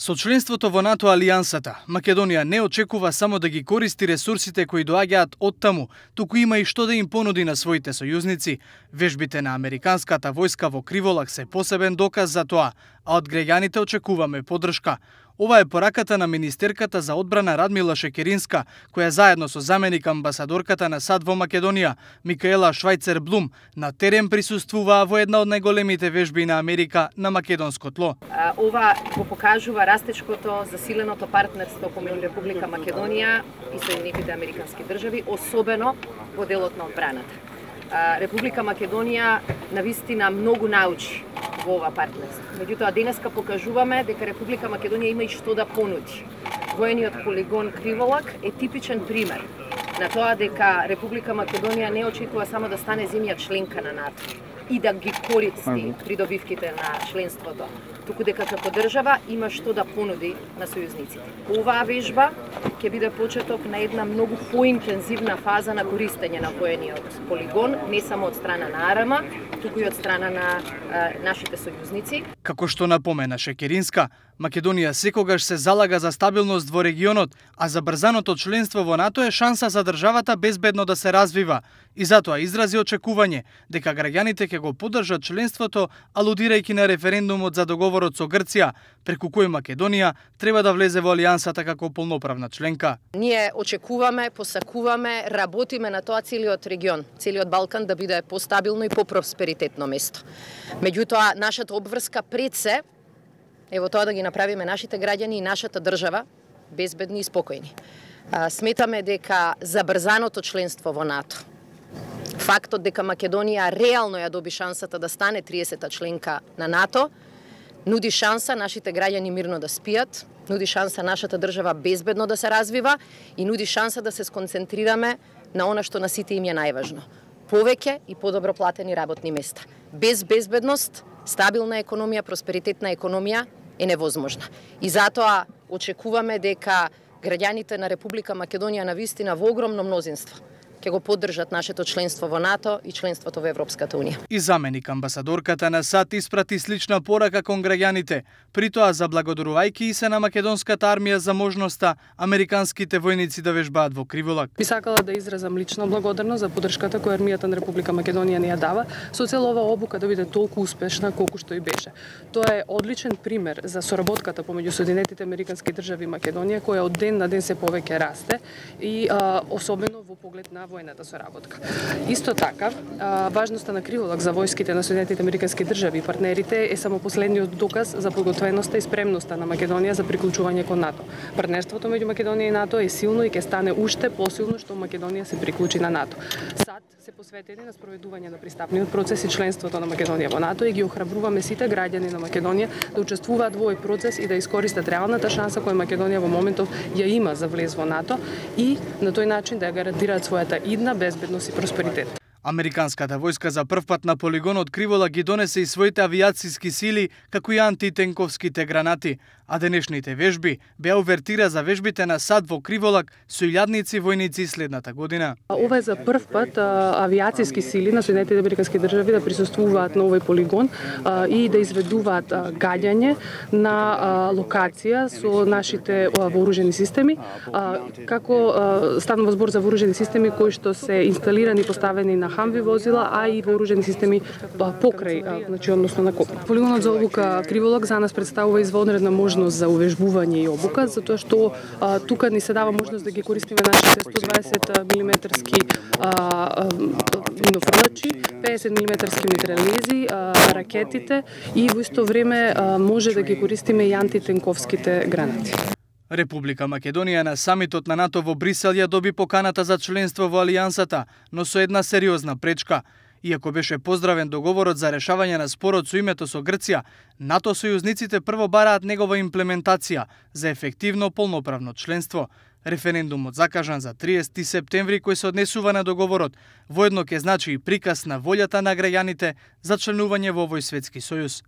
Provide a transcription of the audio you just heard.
Со членството во НАТО алијансата, Македонија не очекува само да ги користи ресурсите кои доаѓаат од таму, туку има и што да им понуди на своите сојузници. Вежбите на американската војска во Криволак се посебен доказ за тоа, а од граѓаните очекуваме поддршка. Ова е пораката на министерката за одбрана Радмила Шекеринска, која заедно со заменик амбасадорката на САД во Македонија, Микаела Швајцер Блум, на терен присуствуваа во една од најголемите вежби на Америка на македонско тло. Ова го покажува растечкото, засиленото партнерство помеѓу Република Македонија и Соединетите американски држави, особено во делот на одбраната. Република Македонија навистина многу научи во ова партнерство. Меѓутоа, денеска покажуваме дека Република Македонија има и што да понуди. Воениот полигон Криволак е типичен пример на тоа дека Република Македонија не очекува само да стане земја членка на НАТО и да ги користи придобивките на членството, туку дека како држава има што да понуди на сојузниците. Оваа вежба ќе биде почеток на една многу поинтензивна фаза на користење на воениот полигон, не само од страна на АРМ, туку и од страна на нашите сојузници. Како што напомена Шекеринска, Македонија секогаш се залага за стабилност во регионот, а забрзаното членство во НАТО е шанса за државата безбедно да се развива и затоа изрази очекување дека граѓаните ќе го поддржат членството, алудирајќи на референдумот за договорот со Грција, преку кој Македонија треба да влезе во алијансата како полноправна членка. Ние очекуваме, посакуваме, работиме на тоа целиот регион, целиот Балкан да биде постабилно и попросперитетно место. Меѓутоа, нашата обврска пред се е во тоа да ги направиме нашите граѓани и нашата држава безбедни и спокојни. Сметаме дека забрзаното членство во НАТО, фактот дека Македонија реално ја доби шансата да стане 30-та членка на НАТО, нуди шанса нашите граѓани мирно да спијат, нуди шанса нашата држава безбедно да се развива и нуди шанса да се сконцентрираме на она што на сите им е најважно. Повеќе и подобро платени работни места. Без безбедност, стабилна економија, просперитетна економија е невозможна. И затоа очекуваме дека граѓаните на Република Македонија навистина во огромно мнозинство ќе го поддржат нашето членство во НАТО и членството во Европската унија. И заменик амбасадорката на САД испрати слична порака кон граѓаните, при тоа заблагодарувајќи и се на македонската армија за можноста американските војници да вежбаат во Криволак. Би сакала да изразам лично благодарност за поддршката која армијата на Република Македонија ни ја дава, со цел ова обука да биде толку успешна колку што и беше. Тоа е одличен пример за соработката помеѓу Соединетите американски држави и Македонија, која од ден на ден се повеќе расте и особено во поглед на војната соработка. Исто така, важноста на Криволак за војските на Соединетите американски држави и партнерите е само последниот доказ за подготвеноста и спремноста на Македонија за приклучување кон НАТО. Партнерството меѓу Македонија и НАТО е силно и ќе стане уште посилно што Македонија се приклучи на НАТО. САД се посветени на спроведување на пристапниот процес и членството на Македонија во НАТО и ги охрабруваме сите граѓани на Македонија да учествуваат во овој процес и да искористат реалната шанса која Македонија во моментов ја има за влез во НАТО и на тој начин да ја гарантираат својата идна безбедност и просперитет. Американската војска за првпат на полигонот Криволак ги донесе и своите авиациски сили, како и антитенковските гранати, а денешните вежби беа увертира за вежбите на САД во Криволак со илјадници војници следната година. Ова е за првпат авиациски сили на Соединетите американски држави да присуствуваат на овој полигон и да изведуваат гаѓање на локација со нашите вооружени системи, како станува збор за вооружени системи кои што се инсталирани и поставени на хамви возила, а и вооружени системи покрај, значи односно на копно. Полигонот за обука Криволак за нас представува извонредна можност за увежбување и обука, затоа што тука ни се дава можност да ги користиме нашите 120 милиметарски минофрлачи, 50 милиметарски митралези, ракетите и во исто време може да ги користиме и антитенковските гранати. Република Македонија на самитот на НАТО во Брисел ја доби поканата за членство во алијансата, но со една сериозна пречка. Иако беше поздравен договорот за решавање на спорот со името со Грција, НАТО сојузниците прво бараат негова имплементација за ефективно полноправно членство. Референдумот закажан за 30 септември кој се однесува на договорот, воедно ќе значи и приказ на волјата на граѓаните за членување во овој светски сојуз.